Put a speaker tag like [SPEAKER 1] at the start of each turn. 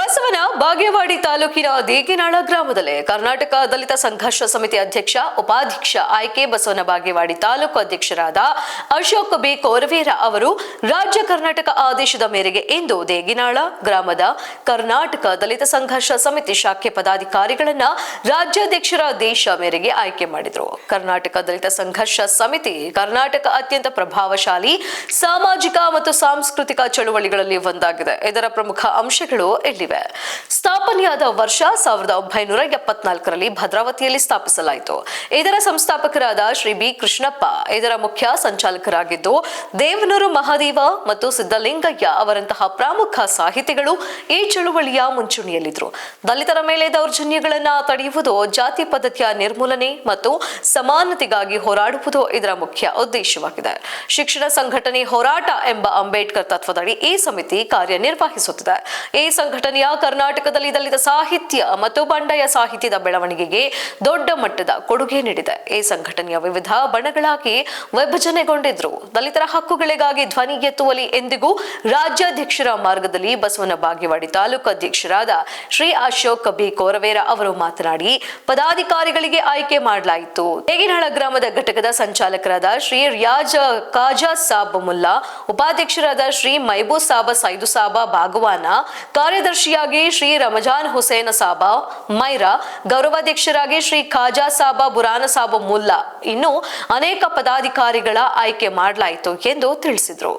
[SPEAKER 1] ಬಸವನ ಬಾಗೇವಾಡಿ ತಾಲೂಕಿನ ದೇಗಿನಾಳ ಗ್ರಾಮದಲ್ಲಿ ಕರ್ನಾಟಕ ದಲಿತ ಸಂಘರ್ಷ ಸಮಿತಿ ಅಧ್ಯಕ್ಷ ಉಪಾಧ್ಯಕ್ಷ ಆಯ್ಕೆ ಬಸವನ ಬಾಗೇವಾಡಿ ತಾಲೂಕು ಅಧ್ಯಕ್ಷರಾದ ಅಶೋಕ್ ಬಿ ಕೋರವೇರ ಅವರು ರಾಜ್ಯ ಕರ್ನಾಟಕ ಆದೇಶದ ಮೇರೆಗೆ ಇಂದು ದೇಗಿನಾಳ ಗ್ರಾಮದ ಕರ್ನಾಟಕ ದಲಿತ ಸಂಘರ್ಷ ಸಮಿತಿ ಶಾಖೆ ಪದಾಧಿಕಾರಿಗಳನ್ನ ರಾಜ್ಯಾಧ್ಯಕ್ಷರ ಆದೇಶ ಮೇರೆಗೆ ಆಯ್ಕೆ ಮಾಡಿದರು. ಕರ್ನಾಟಕ ದಲಿತ ಸಂಘರ್ಷ ಸಮಿತಿ ಕರ್ನಾಟಕ ಅತ್ಯಂತ ಪ್ರಭಾವಶಾಲಿ ಸಾಮಾಜಿಕ ಮತ್ತು ಸಾಂಸ್ಕೃತಿಕ ಚಳುವಳಿಗಳಲ್ಲಿ ಒಂದಾಗಿದೆ. ಇದರ ಪ್ರಮುಖ ಅಂಶಗಳು ಇಲ್ಲಿವೆ. ಸ್ಥಾಪನೆಯಾದ ವರ್ಷ 1974ರಲ್ಲಿ ಭದ್ರಾವತಿಯಲ್ಲಿ ಸ್ಥಾಪಿಸಲಾಯಿತು. ಇದರ ಸಂಸ್ಥಾಪಕರಾದ ಶ್ರೀ ಬಿ ಕೃಷ್ಣಪ್ಪ ಇದರ ಮುಖ್ಯ ಸಂಚಾಲಕರಾಗಿದ್ದು, ದೇವನೂರು ಮಹಾದೇವ ಮತ್ತು ಸಿದ್ದಲಿಂಗಯ್ಯ ಅವರಂತಹ ಪ್ರಮುಖ ಸಾಹಿತಿಗಳು ಈ ಚಳುವಳಿಯ ಮುಂಚೂಣಿಯಲ್ಲಿದ್ದರು. ದಲಿತರ ಮೇಲೆ ದೌರ್ಜನ್ಯಗಳನ್ನು ತಡೆಯುವುದು, ಜಾತಿ ಪದ್ಧತಿಯ ನಿರ್ಮೂಲನೆ ಮತ್ತು ಸಮಾನತೆಗಾಗಿ ಹೋರಾಡುವುದು ಇದರ ಮುಖ್ಯ ಉದ್ದೇಶವಾಗಿದೆ. ಶಿಕ್ಷಣ ಸಂಘಟನೆ ಹೋರಾಟ ಎಂಬ ಅಂಬೇಡ್ಕರ್ ತತ್ವದಡಿ ಈ ಸಮಿತಿ ಕಾರ್ಯನಿರ್ವಹಿಸುತ್ತದೆ. ಈ ಸಂಘಟನೆಯ ಕರ್ನಾಟಕದಲ್ಲಿ ದಲಿತ ಸಾಹಿತ್ಯ ಮತ್ತು ಬಂಡಾಯ ಸಾಹಿತ್ಯದ ಬೆಳವಣಿಗೆಗೆ ದೊಡ್ಡ ಮಟ್ಟದ ಕೊಡುಗೆ ನೀಡಿದೆ. ಈ ಸಂಘಟನೆಯ ವಿವಿಧ ಬಣಗಳಾಗಿ ವಿಭಜನೆಗೊಂಡಿದ್ರು. ದಲಿತರ ಹಕ್ಕುಗಳಿಗಾಗಿ ಧ್ವನಿ ಎತ್ತುವಲ್ಲಿ ಎಂದಿಗೂ ರಾಜ್ಯಾಧ್ಯಕ್ಷರ ಮಾರ್ಗದಲ್ಲಿ ಬಸವನ ಬಾಗೇವಾಡಿ ತಾಲೂಕು ಅಧ್ಯಕ್ಷರಾದ ಶ್ರೀ ಅಶೋಕ್ ಬಿ ಕೋರವೇರ ಅವರು ಮಾತನಾಡಿ, ಪದಾಧಿಕಾರಿಗಳಿಗೆ ಆಯ್ಕೆ ಮಾಡಲಾಯಿತು. ದೇಗಿನಾಳ ಗ್ರಾಮದ ಘಟಕದ ಸಂಚಾಲಕರಾದ ಶ್ರೀ ರಿಯಾಜ್ ಖಾಜಾ ಸಾಬ್ ಮುಲ್ಲಾ, ಉಪಾಧ್ಯಕ್ಷರಾದ ಶ್ರೀ ಮೈಬೂ ಸಾಬ ಸೈದು ಸಾಬ ಬಾಗವಾನ, ಕಾರ್ಯದರ್ಶಿಯಾಗಿ ಶ್ರೀ ರಮಜಾನ್ ಹುಸೇನ್ ಸಾಬ ಮೈರಾ, ಗೌರವಾಧ್ಯಕ್ಷರಾಗಿ ಶ್ರೀ ಖಾಜಾ ಸಾಬ ಬುರಾನ ಸಾಬ ಮುಲ್ಲಾ, ಇನ್ನು ಅನೇಕ ಪದಾಧಿಕಾರಿಗಳ ಆಯ್ಕೆ ಮಾಡಲಾಯಿತು ಎಂದು ತಿಳಿಸಿದರು.